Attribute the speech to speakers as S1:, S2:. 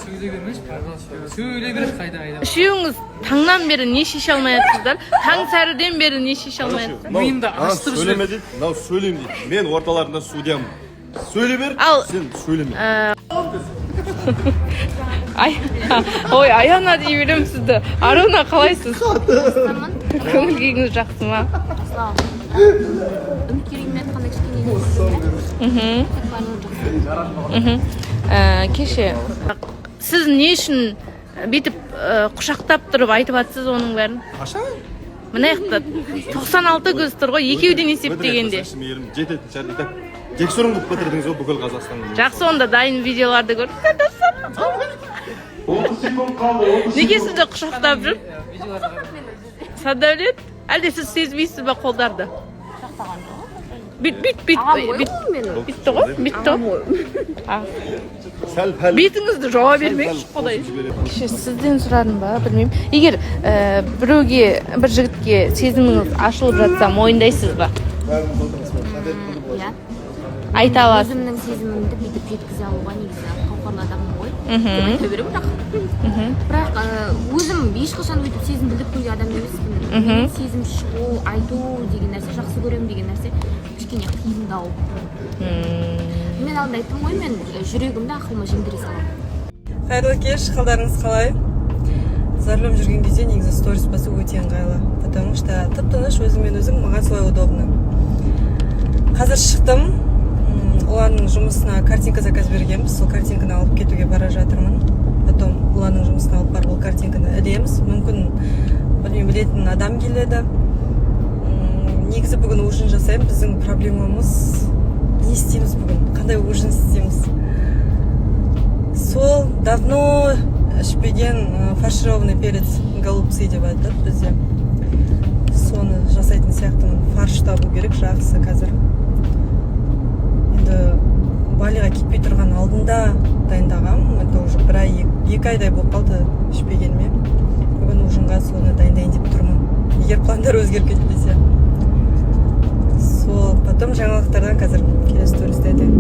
S1: Söyle vermiş, söyle ver kayda ayda.
S2: Үшеуіңіз таңнан бері не шеше алмайатсыздар? Таң сәріден бері не шеше алмайатсыздар?
S1: Миымды аштырып
S3: Söyleme değil. Mынау söyleyeyim değil. Men ortalarında судьямын. Söyle ver. Sen söyleme.
S2: Ой, Аяна дей беремін сізді. Аруна қалайсыз? Көңіл күйіңіз жақсы ма?
S4: Үміткерлігіммен қандай кішкене
S2: Кеше сіз не үшін бүйтіп құшақтап тұрып айтып жатсыз оның бәрін?
S3: Аша?
S2: Мына жақта 96 көз тұр ғой, екеуден есептегенде.
S3: Жететін шығар дейді. Жексұрын қылып бітірдіңіз ғой бүкіл Қазақстанды.
S2: Жақсы, онда дайын видеоларды көріп.
S3: 30 секунд қалды.
S2: Неге сізді құшақтап жүр? Садәулет, әлде сіз сезбейсіз ба қолдарды? Бүйтті ғой? Бетіңізді жауа бермеңізші құдай. Сізден сұрадым ба, білмеймін. Егер біреуге, бір жігітке сезіміңіз ашылып жатса, мойындайсыз ба?
S4: Иә.
S2: Айта аласыз.
S4: Өзімнің сезімімді бүйтіп жеткізе алуға негізі қауқарлы адаммын ғой. Айта беремін бірақ өзім ешқашан өйтіп сезім білдіріп көрген адам емеспін. Сезім шығу, айту деген нәрсе, жақсы көремін деген нәрсе кішкене қиындау. Мен алдында айттым ғой, мен жүрегімді ақылыма жеңдіре саламын.
S5: Қайырлы кеш, қалдарыңыз қалай? Зарлап жүрген кезде негізі сторис басу өте ыңғайлы, потому что тып-тыныш өзіңмен өзің, маған солай удобно. Қазір шықтым, Ұланның жұмысына картинка заказ бергенбіз, сол картинканы алып кетуге бара жатырмын. Потом Ұланның жұмысына алып барып ол картинканы ілеміз. Мүмкін білетін адам келеді. Негізі бүгін ужин жасаймын. Біздің проблемамыз не істейміз бүгін? Қандай ужин істейміз? Сол давно ішпеген фаршированный перец голубцы деп айтады бізде. Соны жасайтын сияқтымын. Фарш табу керек жақсы қазір. Балиға кетпей тұрған алдында дайындағам. Это уже бір ай, 2 айдай болып қалды ішпегеніме. Бүгін ужинға соны дайындайын деп тұрмын. Егер пландар өзгеріп кетпесе. Сол, потом жаңалықтардан қазір келесі стористе айтайын.